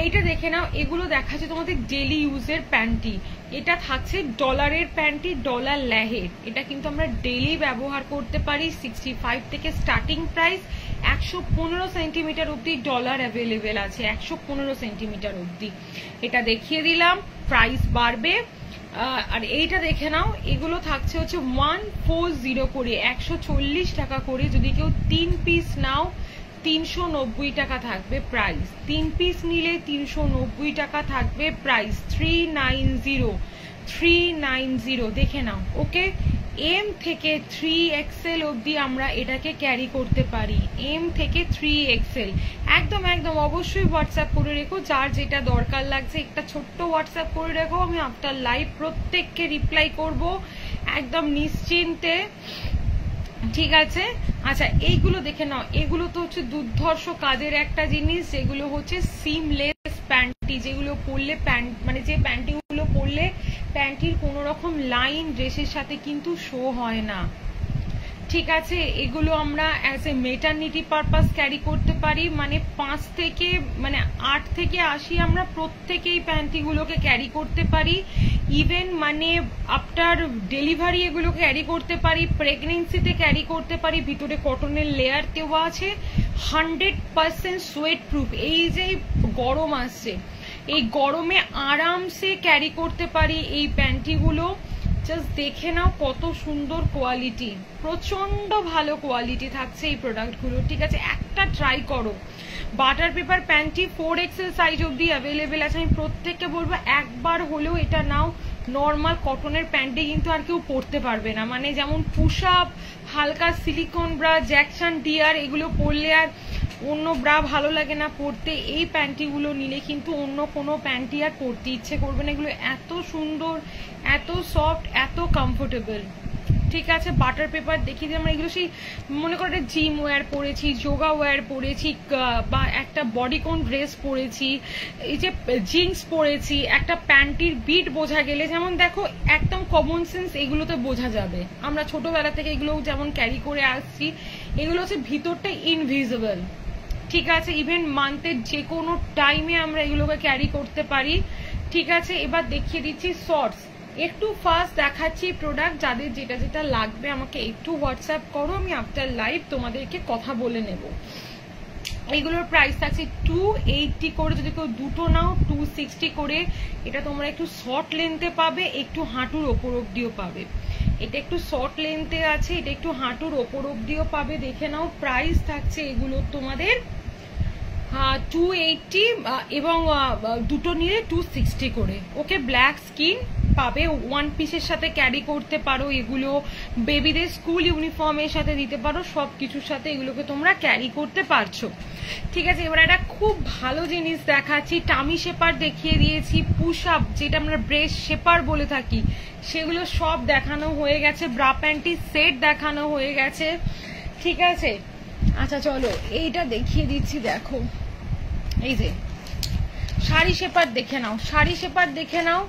এইটা দেখে নাও, এগুলো দেখাচ্ছে তোমাদের ডেলি ইউজের প্যান্টি, এটা থাকছে ডলারের প্যান্টি, ডলার লেহের, এটা কিন্তু আমরা ডেলি ব্যবহার করতে পারি। 65 থেকে স্টার্টিং প্রাইস, 115 সেন্টিমিটার অব্দি ডলার অ্যাভেলেবেল আছে, 115 সেন্টিমিটার অব্দি। এটা দেখিয়ে দিলাম, প্রাইস বাড়বে। আর এইটা দেখে নাও, এগুলো থাকছে হচ্ছে 140 করে, 140 টাকা করে, যদি কেউ 3 পিস নাও 390 টাকা থাকবে প্রাইস, 3 পিস নিলে 390 টাকা থাকবে প্রাইস, 390 দেখে নাও, ওকে। এম থেকে 3XL অবধি আমরা এটাকে ক্যারি করতে পারি, এম থেকে 3XL। একদম একদম অবশ্যই হোয়াটসঅ্যাপ করে রেখো, যার যেটা দরকার লাগছে একটা ছোট্ট হোয়াটসঅ্যাপ করে রেখো, আমি আফটার লাইভ প্রত্যেককে রিপ্লাই করব একদম নিশ্চিন্তে, ঠিক আছে। আচ্ছা এইগুলো দেখে নাও, এগুলো তো হচ্ছে দুর্ধর্ষ কাজের একটা জিনিস, যেগুলো হচ্ছে সিমলেস প্যান্টি, যেগুলো পরলে প্যান্ট মানে যে প্যান্টিগুলো পরলে প্যান্টির কোনো রকম লাইন ড্রেসের সাথে কিন্তু শো হয় না, ঠিক আছে। এগুলো আমরা as a maternity purpose carry করতে পারি, মানে 5 থেকে মানে 8 থেকে 80 আমরা প্রত্যেকেই প্যান্টিগুলোকে ক্যারি করতে পারি, ইভেন মানে আফটার ডেলিভারি এগুলো ক্যারি করতে পারি, প্রেগনেন্সিতে ক্যারি করতে পারি, ভিতরে কটনের লেয়ার দেওয়া আছে, 100% সোয়েট প্রুফ। এই যে গরম আসছে, এই গরমে আরামসে ক্যারি করতে পারি এই প্যান্টিগুলো, জাস্ট দেখে নাও কত সুন্দর কোয়ালিটি, প্রচন্ড ভালো কোয়ালিটি থাকছে এই প্রোডাক্টগুলো, ঠিক আছে। একটা ট্রাই করো, butter paper panty 4XL size অব্দি অ্যাভেলেবেল আছে, আমি প্রত্যেককে বলবো একবার হলেও এটা নাও। নর্মাল কটনের প্যান্টে কিন্তু আর কেউ পরতে পারবে না, মানে যেমন পুশ আপ, হালকা সিলিকন ব্রা, জ্যাকসন ডিয়ার, এগুলো পরলে আর অন্য ব্রা ভালো লাগে না পরতে, এই প্যান্টিগুলো নিলে কিন্তু অন্য কোনো প্যান্টি আর পরতে ইচ্ছে করবে না, এগুলো এত সুন্দর, এত সফট, এত কমফোর্টেবল, ঠিক আছে। বাটার পেপার দেখিয়ে দিই আমরা, এগুলো সেই মনে করো একটা জিম ওয়্যার পরেছি, যোগা ওয়্যার পরেছি, বা একটা বডিকন ড্রেস পরেছি, এই যে জিন্স পরেছি, একটা প্যান্টির বিট বোঝা গেলে, যেমন দেখো একদম কমন সেন্স এগুলোতে বোঝা যাবে, আমরা ছোটবেলা থেকে এগুলো যেমন ক্যারি করে আসছি, এগুলো হচ্ছে ভিতরটা ইনভিজিবল, ঠিক আছে। ইভেন মান্থের যে কোনো টাইমে আমরা এগুলোকে ক্যারি করতে পারি, ঠিক আছে। এবার দেখিয়ে দিচ্ছি শর্টস, একটু ফাস্ট দেখাচ্ছি প্রোডাক্ট, যাদের যেটা যেটা লাগবে আমাকে একটু হোয়াটসঅ্যাপ করো, আমি আফটার লাইভ তোমাদেরকে কথা বলে নেব। এইগুলোর প্রাইস থাকছে 280 করে, যদি কেউ দুটো নাও 260 করে। এটা তোমরা একটু শর্ট লেন্থে পাবে, একটু হাঁটুর ওপর অব্দিও পাবে, এটা একটু শর্ট লেন্থে আছে, এটা একটু হাঁটুর ওপর অব্দিও পাবে, দেখে নাও। প্রাইস থাকছে এগুলোর তোমাদের 280 এবং দুটো নিলে 260 করে। ওকে, ব্ল্যাক স্কিন পাবে, ওয়ান পিসের সাথে ক্যারি করতে পারো, এগুলো বেবিদের স্কুল ইউনিফর্মের সাথে দিতে পারো, সব কিছুর সাথে এগুলোকে তোমরা ক্যারি করতে পারছো। ঠিক আছে, এবার একটা খুব ভালো জিনিস দেখাচ্ছি। টামি শেপার দেখিয়ে দিয়েছি, পুশ আপ যেটা আমরা ব্রেস্ট শেপার বলে থাকি সেগুলো সব দেখানো হয়ে গেছে, ব্রা প্যান্টি সেট দেখানো হয়ে গেছে। ঠিক আছে, আচ্ছা চলো এইটা দেখিয়ে দিচ্ছি। দেখো এই যে শাড়ি শেপার দেখে নাও, শাড়ি শেপার দেখে নাও।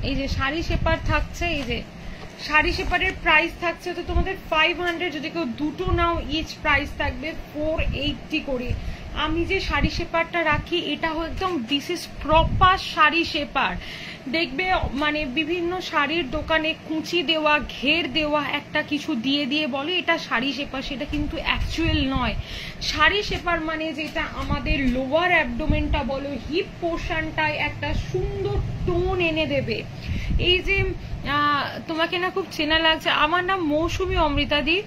এই যে শাড়ি শেপার থাকছে, এই যে শাড়ি শেপারের প্রাইস থাকছে তো তোমাদের 500, যদি কেউ দুটো নাও ইচ প্রাইস থাকবে 480 করে। আমি যে শাড়ি শেপারটা রাখি এটা একদম this is proper sari shaper. দেখবে মানে বিভিন্ন শাড়ির দোকানে কুচি দেওয়া, ঘের দেওয়া একটা কিছু দিয়ে দিয়ে বলে এটা শাড়ি শেপার, সেটা কিন্তু অ্যাকচুয়াল নয়। শাড়ি শেপার মানে যেটা আমাদের লোয়ার অ্যাবডোমেনটা বলো, হিপ পোর্শনটায় একটা সুন্দর টোন এনে দেবে। এই যে তোমাকে না খুব চেনা লাগছে, আমার নাম মৌসুমী অমৃতা দি,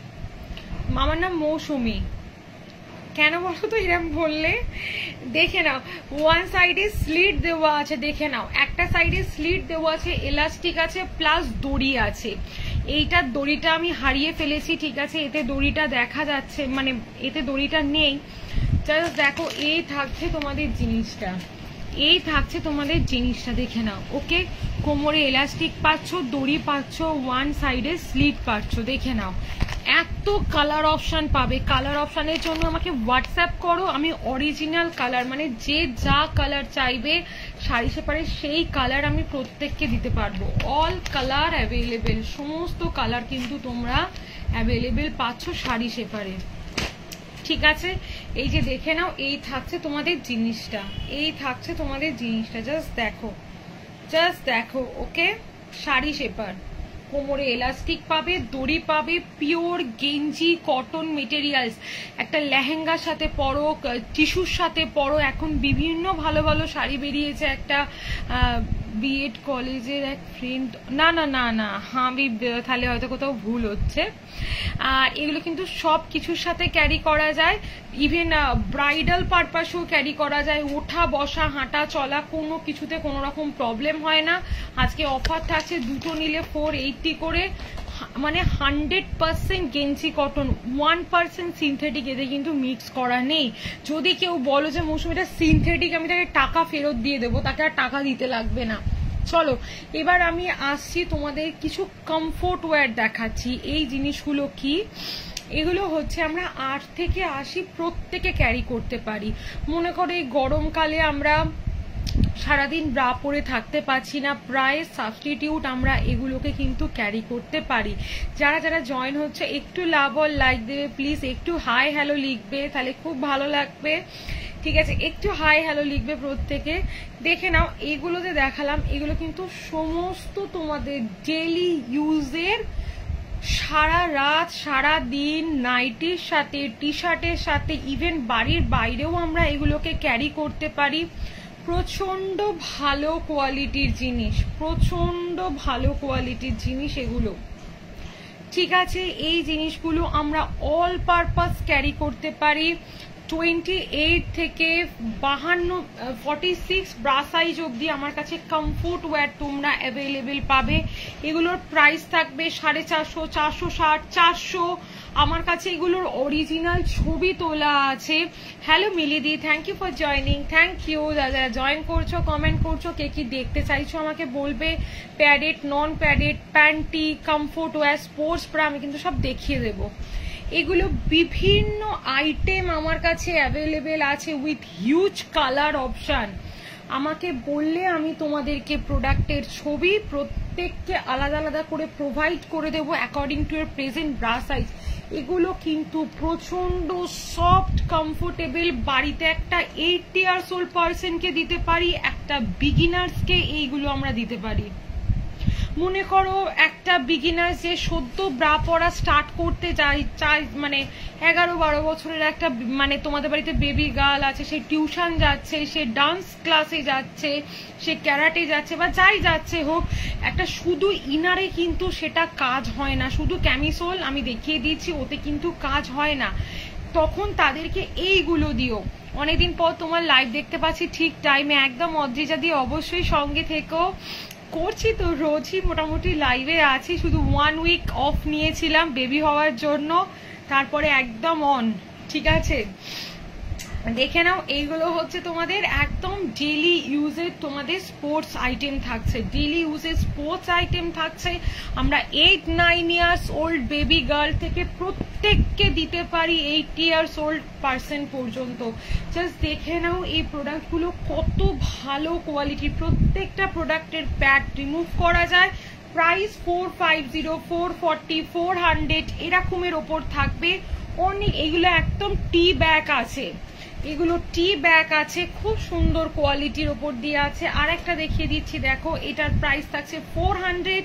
আমার নাম মৌসুমী। কেন বলো তো এরকম বললে? দেখে নাও, ওয়ান সাইডে স্লিট দেওয়া আছে, দেখে নাও একটা সাইডে স্লিট দেওয়া আছে, এলাস্টিক আছে, প্লাস দড়ি আছে। এইটার দড়িটা আমি হারিয়ে ফেলেছি, ঠিক আছে, এতে দড়িটা দেখা যাচ্ছে, মানে এতে দড়িটা নেই। জাস্ট দেখো এই থাকছে তোমাদের জিনিসটা, এই থাকছে তোমাদের জিনিসটা, দেখে নাও। ওকে, কোমরে এলাস্টিক পাচ্ছ, দড়ি পাচ্ছ, ওয়ান সাইডে স্লিট পাচ্ছ, দেখে নাও। এত কালার অপশন পাবে, কালার অপশনের জন্য আমাকে হোয়াটসঅ্যাপ করো, আমি অরিজিনাল কালার মানে যে যা কালার চাইবে শাড়ি শেপারে সেই কালার আমি প্রত্যেককে দিতে পারবো। অল কালার অ্যাভেলেবেল, সমস্ত কালার কিন্তু তোমরা অ্যাভেলেবেল পাচ্ছ শাড়ি শেপারে। ঠিক আছে, এই যে দেখে নাও, এই থাকছে তোমাদের জিনিসটা, এই থাকছে তোমাদের জিনিসটা, জাস্ট দেখো, জাস্ট দেখো। ওকে, শাড়ি শেপার, কোমরে এলাস্টিক পাবে, দড়ি পাবে, পিওর গেঞ্জি কটন মেটেরিয়ালস। একটা লেহেঙ্গার সাথে পরো, টিস্যুর সাথে পরো, এখন বিভিন্ন ভালো ভালো শাড়ি বেরিয়েছে। একটা বিএড কলেজের এক ফ্রেন্ড, না না না না হাবিব, তাহলে হয়তো কোথাও ভুল হচ্ছে। এগুলো কিন্তু সব কিছুর সাথে ক্যারি করা যায়, ইভেন ব্রাইডাল পারপাসেও ক্যারি করা যায়, ওঠা বসা হাঁটা চলা কোনো কিছুতে কোনো রকম প্রবলেম হয় না। আজকে অফার থাকছে, দুটো নিলে 480 করে, মানে 100% গেঞ্জি কটন, 1% সিনথেটিক, এতে কিন্তু মিক্স করা নেই। যদি কেউ বলো যে মৌসুমীটা সিনথেটিক, আমি তাকে টাকা ফেরত দিয়ে দেবো, তাকে আর টাকা দিতে লাগবে না। চলো এবার আমি আসছি তোমাদের কিছু কমফোর্ট ওয়্যার দেখাচ্ছি। এই জিনিসগুলো কি? এগুলো হচ্ছে আমরা 8 থেকে 80 প্রত্যেকে ক্যারি করতে পারি। মনে করো এই গরমকালে আমরা সারাদিন ব্রা পরে থাকতে পারছি না, প্রায় সাবস্টিটিউট আমরা এগুলোকে কিন্তু ক্যারি করতে পারি। যারা যারা জয়েন হচ্ছে একটু লাভ আর লাইক দেবে প্লিজ, একটু হাই হ্যালো লিখবে, তাহলে খুব ভালো লাগবে। ঠিক আছে, একটু হাই হ্যালো লিখবে প্রত্যেকে। দেখে নাও, এগুলো যে দেখালাম এগুলো কিন্তু সমস্ত তোমাদের ডেইলি ইউজের, সারা রাত সারা দিন নাইটির সাথে, টি শার্টের সাথে, ইভেন বাড়ির বাইরেও আমরা এগুলোকে ক্যারি করতে পারি। প্রচন্ড ভালো কোয়ালিটির জিনিস, প্রচন্ড ভালো কোয়ালিটির জিনিস এগুলো। ঠিক আছে, এই জিনিসগুলো আমরা অল পারপাস ক্যারি করতে পারি। 28 থেকে 52, 46 ব্রা সাইজ অবধি আমার কাছে কমফোর্ট ওয়্যার তোমরা অ্যাভেলেবেল পাবে। এগুলোর প্রাইস থাকবে 450, 460, 400। আমার কাছে এগুলোর অরিজিনাল ছবি তোলা আছে। হ্যালো মিলিদি, thank you for joining, thank you. যারা জয়েন করছো, কমেন্ট করছো, কে কি দেখতে চাইছো আমাকে বলবে। Padded, non padded, panty, comfort wear, sports bra আমি কিন্তু সব দেখিয়ে দেবো। এগুলো বিভিন্ন আইটেম আমার কাছে অ্যাভেলেবেল আছে উইথ হিউজ কালার অপশান। আমাকে বললে আমি তোমাদেরকে প্রোডাক্টের ছবি প্রত্যেককে আলাদা আলাদা করে প্রোভাইড করে দেবো অ্যাকর্ডিং টু এর প্রেজেন্ট ব্রা সাইজ। এগুলো কিন্তু প্রচন্ড সফট, কমফোর্টেবল, বাড়িতে একটা 80 ইয়ার্স ওল্ড পার্সনকে দিতে পারি, একটা বিগিনার্সকে এইগুলো আমরা দিতে পারি। মনে করো একটা বিগিনার যে সদ্য ব্রা পরা স্টার্ট করতে চাই, মানে 11-12 বছরের একটা, মানে তোমাদের বাড়িতে বেবি গার্ল আছে, সে টিউশন যাচ্ছে, সে ডান্স ক্লাসে যাচ্ছে, সে ক্যারাটে যাচ্ছে, বা যাই যাচ্ছে হোক, একটা শুধু ইনারে কিন্তু সেটা কাজ হয় না, শুধু ক্যামিসোল আমি দেখিয়ে দিয়েছি, ওতে কিন্তু কাজ হয় না। তখন তাদেরকে এইগুলো দিও। অনেকদিন পর তোমার লাইভ দেখতে পাচ্ছি ঠিক টাইমে, একদম অদ্রিজা দিয়ে অবশ্যই সঙ্গে থেকো। করছি তো রোজই মোটামুটি লাইভে আছি, শুধু 1 উইক অফ নিয়েছিলাম বেবি হওয়ার জন্য, তারপরে একদম অন। ঠিক আছে, দেখে নাও এইগুলো হচ্ছে তোমাদের একদম ডেইলি ইউজের তোমাদের স্পোর্টস আইটেম থাকছে, ডেইলি ইউজের স্পোর্টস আইটেম থাকছে। আমরা 8-9 ইয়ার্স ওল্ড বেবি গার্ল থেকে প্রত্যেককে দিতে পারি 80 ইয়ার্স ওল্ড পার্সন পর্যন্ত। জাস্ট দেখে নাও এই প্রোডাক্টগুলো কত ভালো কোয়ালিটি, প্রত্যেকটা প্রোডাক্টের প্যাড রিমুভ করা যায়। প্রাইস 450, 440, 400 এরকমের ওপর থাকবে। অনেক এগুলো একদম টি ব্যাগ আছে, এগুলো টি ব্যাগ আছে, খুব সুন্দর কোয়ালিটির ওপর দিয়ে আছে। আর একটা দেখিয়ে দিচ্ছি দেখো, এটার প্রাইস থাকছে 400,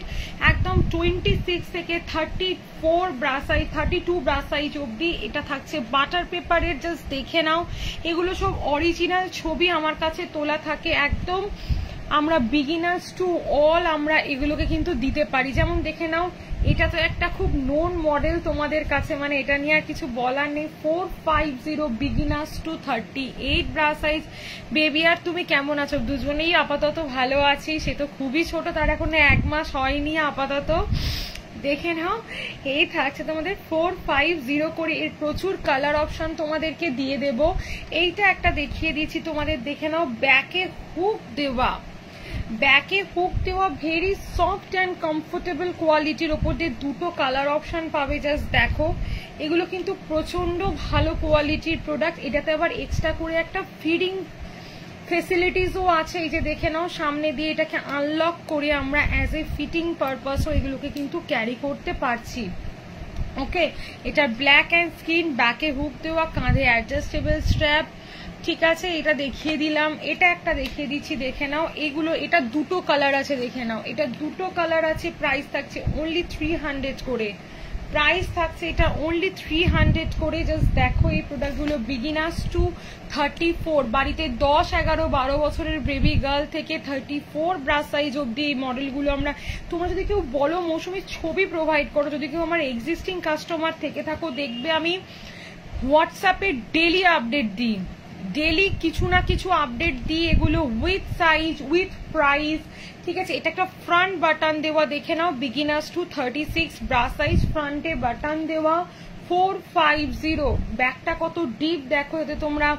একদম 26 থেকে 34 ব্রা সাইজ, 32 ব্রা সাইজ অব্দি এটা থাকছে বাটার পেপারের। জাস্ট দেখে নাও, এগুলো সব অরিজিনাল ছবি আমার কাছে তোলা থাকে, একদম আমরা বিগিনার্স টু অল আমরা এগুলোকে কিন্তু দিতে পারি। যেমন দেখে নাও, এটা তো একটা খুব নোন মডেল তোমাদের কাছে, মানে এটা নিয়ে আর কিছু বলার নেই। 450 beginners to 38 bra size. Baby আর তুমি কেমন আছো? দুজনেই আপাতত ভালো আছি, সে তো খুবই ছোট, তার এখনো 1 মাস হয়নি আপাতত। দেখে নাও, এই থাকছে তোমাদের 450 করে। এর প্রচুর কালার অপশন তোমাদেরকে দিয়ে দেব। এইটা একটা দেখিয়ে দিচ্ছি তোমাদের, দেখে নাও, ব্যাকে হুক দেওয়া, ব্যাকে হুক দেওয়া, ভেরি সফট অ্যান্ড কমফোর্টেবল কোয়ালিটির ওপর দিয়ে দুটো কালার অপশন পাবে। জাস্ট দেখো, এগুলো কিন্তু প্রচন্ড ভালো কোয়ালিটির প্রোডাক্ট। এটাতে আবার এক্সট্রা করে একটা ফিডিং ফেসিলিটিসও আছে। এই যে দেখে নাও, সামনে দিয়ে এটাকে আনলক করে আমরা অ্যাজ এ ফিটিং পারপাসও এগুলোকে কিন্তু ক্যারি করতে পারছি। ওকে, এটা ব্ল্যাক অ্যান্ড স্কিন, ব্যাকে হুক দেওয়া, কাঁধে অ্যাডজাস্টেবল স্ট্র্যাপ। ঠিক আছে, এটা দেখিয়ে দিলাম। এটা একটা দেখিয়ে দিচ্ছি, দেখে নাও। এগুলো, এটা দুটো কালার আছে, দেখে নাও, এটা দুটো কালার আছে। প্রাইস থাকছে অনলি 300 করে, প্রাইস থাকছে এটা অনলি 300 করে। জাস্ট দেখো এই প্রোডাক্টগুলো, বিগিনার্স টু 34, বাড়িতে 10, 11, 12 বছরের বেবি গার্ল থেকে 34 ব্রা সাইজ অব্দি এই মডেলগুলো আমরা, তোমরা যদি কেউ বলো মৌসুমী ছবি প্রোভাইড করো, যদি কেউ আমার এক্সিস্টিং কাস্টমার থেকে থাকো, দেখবে আমি হোয়াটসঅ্যাপে ডেলি আপডেট দিই, ডেলি কিছু না কিছু আপডেট দিই এগুলো উইথ সাইজ, উইথ প্রাইস। ঠিক আছে, এটা একটা ফ্রন্ট বাটন দেওয়া, দেখে নাও, বিগিনার্স টু 36 ব্রা সাইজ, ফ্রন্টে বাটন দেওয়া, 450। ব্যাগটা কত ডিপ দেখো, এতে তোমরা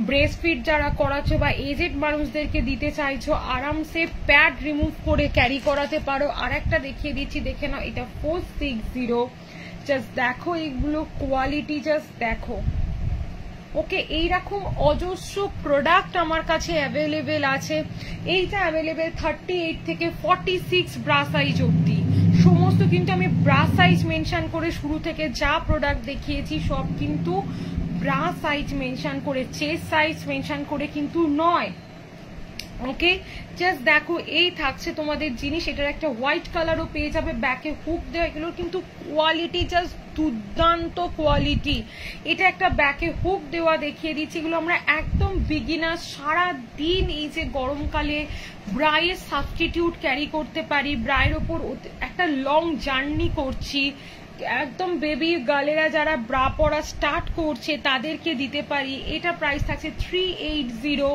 ব্রেস্ট ফিড যারা করাচ্ছো বা এজেড মানুষদেরকে দিতে চাইছো, আরামসে প্যাড রিমুভ করে ক্যারি করাতে পারো। আর একটা দেখিয়ে দিচ্ছি, দেখে নাও, এটা 460। জাস্ট দেখো এইগুলো কোয়ালিটি, জাস্ট দেখো। ওকে, এইরকম অজস্র প্রোডাক্ট আমার কাছে অ্যাভেলেবেল আছে। এইটা অ্যাভেলেবেল 38 থেকে 46 ব্রা সাইজ অব্দি। সমস্ত কিন্তু আমি ব্রা সাইজ মেনশন করে শুরু থেকে যা প্রোডাক্ট দেখিয়েছি সব কিন্তু ব্রা সাইজ মেনশন করে, চেস্ট সাইজ মেনশন করে কিন্তু নয়। ওকে, জাস্ট দেখো, এই থাকছে তোমাদের জিনিস। এটার একটা হোয়াইট কালারও পেয়ে যাবে, ব্যাকে হুক দেওয়া। এগুলোর কিন্তু কোয়ালিটি জাস্ট দুর্দান্ত কোয়ালিটি। এটা একটা ব্যাকে হুক দেওয়া দেখিয়ে দিচ্ছি। এগুলো আমরা একদম বিগিনার, সারা দিন এই যে গরমকালে ব্রায়ের সাবস্টিটিউট ক্যারি করতে পারি, ব্রায়ের ওপর একটা লং জার্নি করছি, একদম বেবি গার্লেরা যারা ব্রা পরা স্টার্ট করছে তাদেরকে দিতে পারি। এটা প্রাইস থাকছে 380।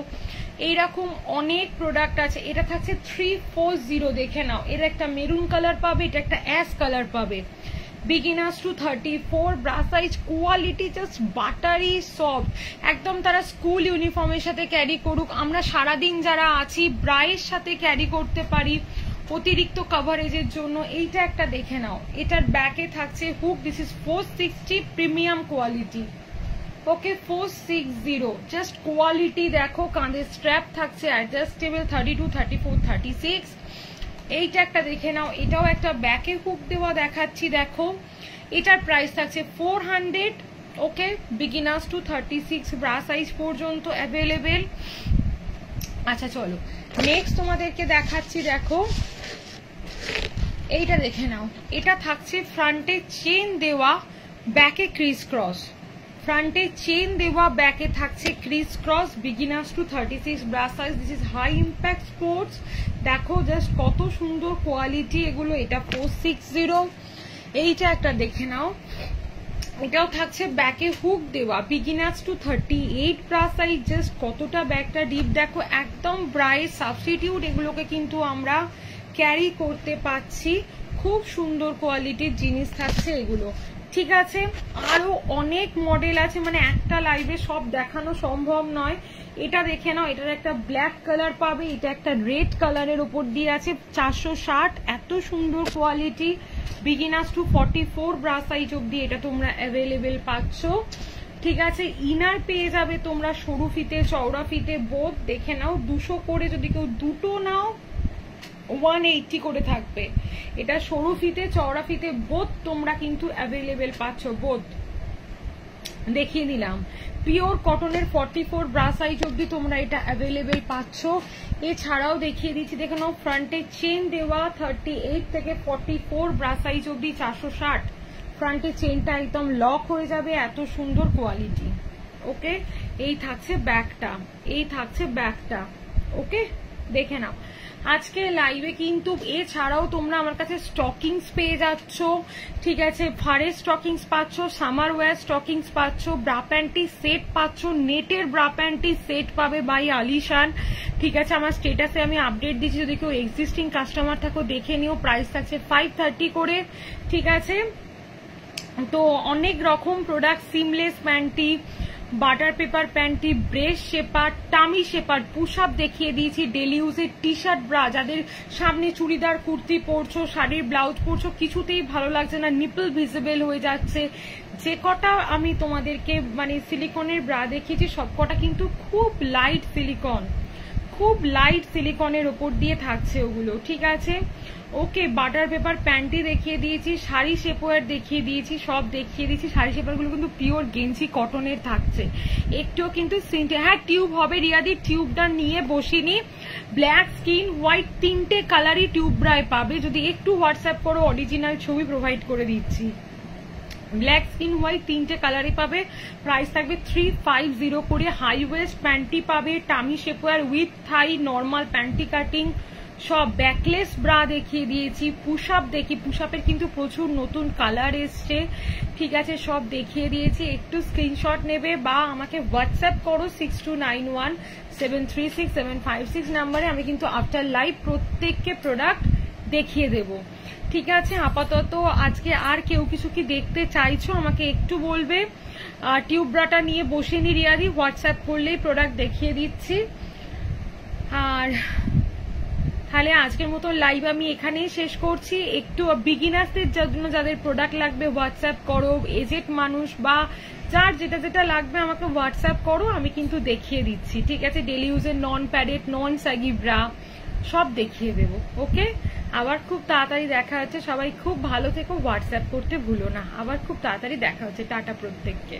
এইরকম অনেক প্রোডাক্ট আছে। এটা থাকছে 340, দেখে নাও। এর একটা মেরুন কালার পাবে, এটা একটা অ্যাশ কালার পাবে। Beginners to 34 bra size, quality just buttery soft, একদম তারা স্কুল ইউনিফর্মের সাথে ক্যারি করুক, আমরা সারাদিন যারা আছি ব্রায়ের সাথে ক্যারি করতে পারি অতিরিক্ত কভারেজের জন্য। এইটা একটা দেখে নাও, এটার ব্যাকে থাকছে hook, this is 460 premium quality. Okay, 460, just quality দেখো। কাঁধে স্ট্র্যাপ থাকছে অ্যাডজাস্টেবল, 32, 34, 36। এইটা একটা দেখে নাও, এটাও একটা ব্যাকে হুক দেওয়া দেখাচ্ছি, দেখো। এটার প্রাইস থাকছে 400। ওকে, বিগিনার্স টু 36 ব্রা সাইজ পর্যন্ত অ্যাভেলেবেল। আচ্ছা চলো নেক্সট তোমাদেরকে দেখাচ্ছি, দেখো এইটা দেখে নাও। এটা থাকছে ফ্রন্টে চেন দেওয়া, ব্যাকে ক্রিস ক্রস, ফ্রন্টে চেন দেওয়া, ব্যাকে থাকছে criss cross, beginners to 36 bra size. This is high impact sports. দেখো জাস্ট কত সুন্দর কোয়ালিটি এগুলো। এটা 460। এইটা একটা দেখে নাও, এটাও থাকছে ব্যাকে হুক দেওয়া, beginners to 38 bra size. Just কতটা ব্যাগটা ডিপ দেখো, একদম ব্রাইট সাবস্টিটিউট, এগুলোকে কিন্তু আমরা ক্যারি করতে পাচ্ছি। খুব সুন্দর কোয়ালিটির জিনিস থাকছে এগুলো, ঠিক আছে। আরো অনেক মডেল আছে, মানে একটা লাইভে সব দেখানো সম্ভব নয়। এটা দেখে নাও, এটার একটা ব্ল্যাক কালার পাবে, এটা একটা রেড কালারের উপর দিয়ে আছে 460। এত সুন্দর quality, beginners to 44 bra size অব্দি এটা তোমরা অ্যাভেলেবেল পাচ্ছ, ঠিক আছে। ইনার পেয়ে যাবে তোমরা সরু ফিতে চওড়া ফিতে বোথ। দেখে নাও, 200 করে যদি কেউ দুটো নাও 180 করে থাকবে। এটা সরু ফিতে চওড়া ফিতে বোথ তোমরা কিন্তু অ্যাভেলেবেল পাচ্ছ, বোথ দেখিয়ে দিলাম। পিওর কটনের 44 ব্রা সাইজ অব্দি তোমরা এটা অ্যাভেলেবেল পাচ্ছ। এছাড়াও দেখিয়ে দিচ্ছি, দেখে নাও ফ্রন্টে চেন দেওয়া 38 থেকে 44 ব্রা সাইজ অব্দি 460। ফ্রন্টে চেনটা একদম লক হয়ে যাবে, এত সুন্দর কোয়ালিটি। ওকে, এই থাকছে ব্যাগটা, এই থাকছে ব্যাগটা। ওকে, দেখে নাও আজকে লাইভে কিন্তু। এছাড়াও তোমরা আমার কাছে স্টকিংস পেয়ে যাচ্ছ, ঠিক আছে। ফারের স্টকিংস পাচ্ছ, সামার ওয়্যার স্টকিংস পাচ্ছ, ব্রা প্যান্টি সেট পাচ্ছ, নেটের ব্রা প্যান্টি সেট পাবে বাই আলিশান, ঠিক আছে। আমার স্টেটাসে আমি আপডেট দিচ্ছি, যদি কেউ এক্সিস্টিং কাস্টমার থাকো দেখে নিও। প্রাইস থাকছে 530 করে, ঠিক আছে। তো অনেক রকম product, seamless panty, butter paper panty, breast shaper, tummy shaper, push up দেখিয়ে দিয়েছি, ডেলি ইউজের টি শার্ট ব্রা, যাদের সামনে চুড়িদার কুর্তি পরছো, শাড়ির ব্লাউজ পরছো, কিছুতেই ভালো লাগছে না, নিপল ভিজিবল হয়ে যাচ্ছে, যে কটা আমি তোমাদেরকে মানে সিলিকনের ব্রা দেখিয়েছি সব কটা কিন্তু খুব লাইট সিলিকন, খুব লাইট সিলিকনের ওপর দিয়ে থাকছে ওগুলো, ঠিক আছে। ওকে, বাটার পেপার প্যান্টি দেখিয়ে দিয়েছি, শাড়ি শেপওয়্যার দেখিয়ে দিয়েছি, সব দেখিয়ে দিয়েছি। শাড়ি শেপওয়্যারগুলো কিন্তু পিওর গেঞ্জি কটনের থাকছে, একটুও কিন্তু হ্যাঁ টিউব হবে রিয়াদি, টিউবটা নিয়ে বসিনি। ব্ল্যাক, স্কিন, হোয়াইট তিনটে কালারই টিউব ব্রায় পাবে, যদি একটু হোয়াটসঅ্যাপ করো অরিজিনাল ছবি প্রোভাইড করে দিচ্ছি। ব্ল্যাক, স্কিন, হোয়াইট তিনটে কালারই পাবে। প্রাইস থাকবে 350 করে। হাই ওয়েস্ট প্যান্টি পাবে, tummy shapewear with thigh, normal panty cutting, সব ব্যাকলেস ব্রা দেখিয়ে দিয়েছি। পুশ আপ দেখি, পুশ আপের কিন্তু প্রচুর নতুন কালার এসছে, ঠিক আছে, সব দেখিয়ে দিয়েছি। একটু স্ক্রিনশট নেবে বা আমাকে হোয়াটসঅ্যাপ করো 6291736756 নাম্বারে, আমি কিন্তু আফটার লাইভ প্রত্যেককে প্রোডাক্ট দেখিয়ে দেব, ঠিক আছে। আপাতত আজকে আর কেউ কিছু কি দেখতে চাইছো আমাকে একটু বলবে। টিউব ব্রাটা নিয়ে বসে নি রিয়াদি, হোয়াটসঅ্যাপ করলেই প্রোডাক্ট দেখিয়ে দিচ্ছি। আর তাহলে আজকের মতো লাইভ আমি এখানেই শেষ করছি। একটু বিগিনার্সদের জন্য যাদের প্রোডাক্ট লাগবে হোয়াটসঅ্যাপ করো, এজেড মানুষ বা যার যেটা যেটা লাগবে আমাকে হোয়াটসঅ্যাপ করো, আমি কিন্তু দেখিয়ে দিচ্ছি, ঠিক আছে। ডেলি ইউজের নন প্যাডেড, নন স্যাগি ব্রা সব দেখিয়ে দেবো। ওকে, আবার খুব তাড়াতাড়ি দেখা হচ্ছে, সবাই খুব ভালো থেকো, হোয়াটসঅ্যাপ করতে ভুলো না। আবার খুব তাড়াতাড়ি দেখা হচ্ছে, টাটা প্রত্যেককে।